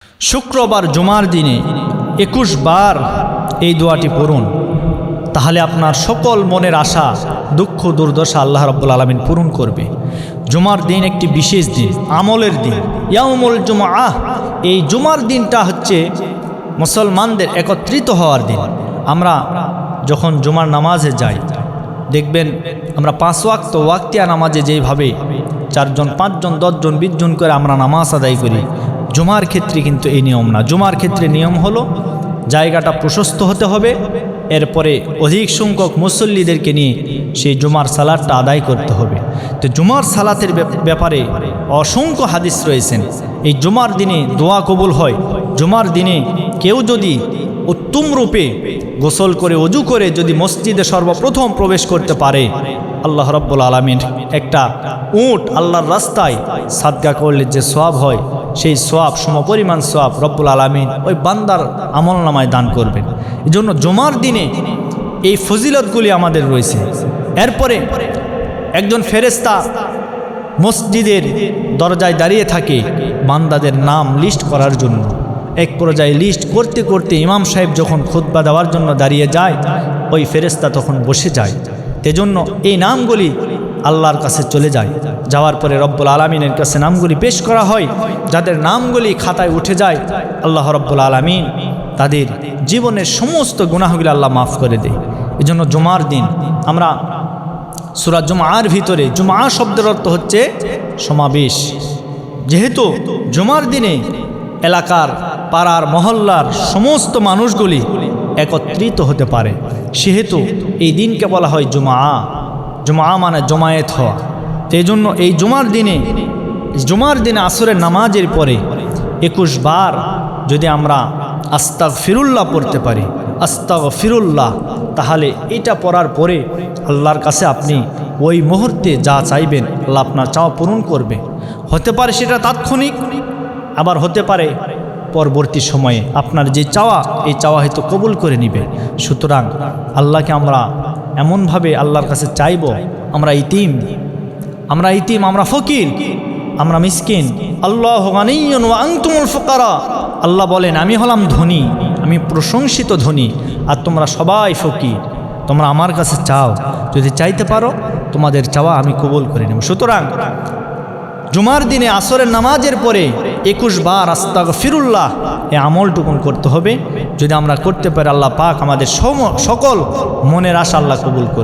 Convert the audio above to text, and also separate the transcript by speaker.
Speaker 1: শুক্রবার জুমার দিনে 21 বার এই দোয়াটি পড়ুন, তাহলে আপনার সকল মনের আশা দুঃখ দুর্দশা আল্লাহ রাব্বুল আলামিন পূরণ করবে। জুমার দিন একটি বিশেষ দিন, আমলের দিন, ইয়াউমুল জুমআহ। এই জুমার দিনটা হচ্ছে মুসলমানদের একত্রিত হওয়ার দিন। আমরা যখন জুমার নামাজে যাই, দেখবেন আমরা 5 ওয়াক্ত ওয়াক্তিয়া নামাজে যেইভাবে 4 জন 5 জন 10 জন 20 জন করে আমরা নামাজ আদায় করি, জুমার ক্ষেত্রে কিন্তু এই নিয়ম না। জুমার ক্ষেত্রে নিয়ম হলো জায়গাটা প্রশস্ত হতে হবে, এরপরে অধিক সংখ্যক মুসল্লিদেরকে নিয়ে সেই জুমার সালাতটা আদায় করতে হবে। তো জুমার সালাতের ব্যাপারে অসংখ্য হাদিস রয়েছেন। এই জুমার দিনে দোয়া কবুল হয়। জুমার দিনে কেউ যদি উত্তম রূপে গোসল করে ওযু করে যদি মসজিদে সর্বপ্রথম প্রবেশ করতে পারে, আল্লাহ রাব্বুল আলামিন একটা উট আল্লাহর রাস্তায় সাদকা করলে যে সওয়াব হয়, সেই সওয়াব সমপরিমাণ সওয়াব রব্বুল আলামিন ওই বান্দার আমলনামায় দান করবেন। এজন্য জুমার দিনে এই ফজিলতগুলি আমাদের রয়েছে। এরপরে একজন ফেরেশতা মসজিদের দরজায় দাঁড়িয়ে থাকে বান্দাদের নাম লিস্ট করার জন্য। এক পর্যায়ে লিস্ট করতে করতে ইমাম সাহেব যখন খুতবা দেওয়ার জন্য দাঁড়িয়ে যায়, ওই ফেরেশতা তখন বসে যায়। এজন্য এই নামগুলি আল্লাহর কাছে চলে যায়। যাওয়ার পরে রব্বুল আলামিনের কাছে নামগুলি পেশ করা হয়। যাদের নামগুলি খাতায় উঠে যায়, আল্লাহ রব্বুল আলামিন তাদের জীবনের সমস্ত গুনাহগুলি আল্লাহ মাফ করে দেয়। এজন্য জুমার দিন আমরা সূরা জুমআর ভিতরে, জুমআ শব্দের অর্থ হচ্ছে সমাবেশ। যেহেতু জুমার দিনে এলাকার পাড়ার মহল্লার সমস্ত মানুষগুলি একত্রিত হতে পারে, সেহেতু এই দিনকে বলা হয় জুমআ। জুমআ মানে জমায়েত হওয়া। তো এই জন্য এই জুমার দিনে আসরের নামাজের পরে 21 বার যদি আমরা আস্তাগফিরুল্লাহ পড়তে পারি, আস্তাগফিরুল্লাহ, তাহলে এটা পড়ার পরে আল্লাহর কাছে আপনি ওই মুহূর্তে যা চাইবেন আল্লাহ আপনার চাওয়া পূরণ করবে। হতে পারে সেটা তাৎক্ষণিক, আবার হতে পারে পরবর্তী সময়ে আপনার যে চাওয়া, এই চাওয়া হয়তো কবুল করে নিবে। সুতরাং আল্লাহকে আমরা এমনভাবে আল্লাহর কাছে চাইব, আমরা ইতিম, আমরা ফকির, আমরা মিসকিন। আল্লাহু গানিয়্যুন ওয়া আনতুমুল ফুকারা। আল্লাহ বলেন, আমি হলাম ধনী, আমি প্রশংসিত ধনী, আর তোমরা সবাই ফকির। তোমরা আমার কাছে চাও, যদি চাইতে পারো তোমাদের চাওয়া আমি কবুল করে নেব। সুতরাং জুমার দিনে আসরের নামাজের পরে 21 বার আস্তাগফিরুল্লাহ এই আমলটুকুন করতে হবে। যদি আমরা করতে পারি, আল্লাহ পাক আমাদের সকল মনের আশা আল্লাহ কবুল করবে।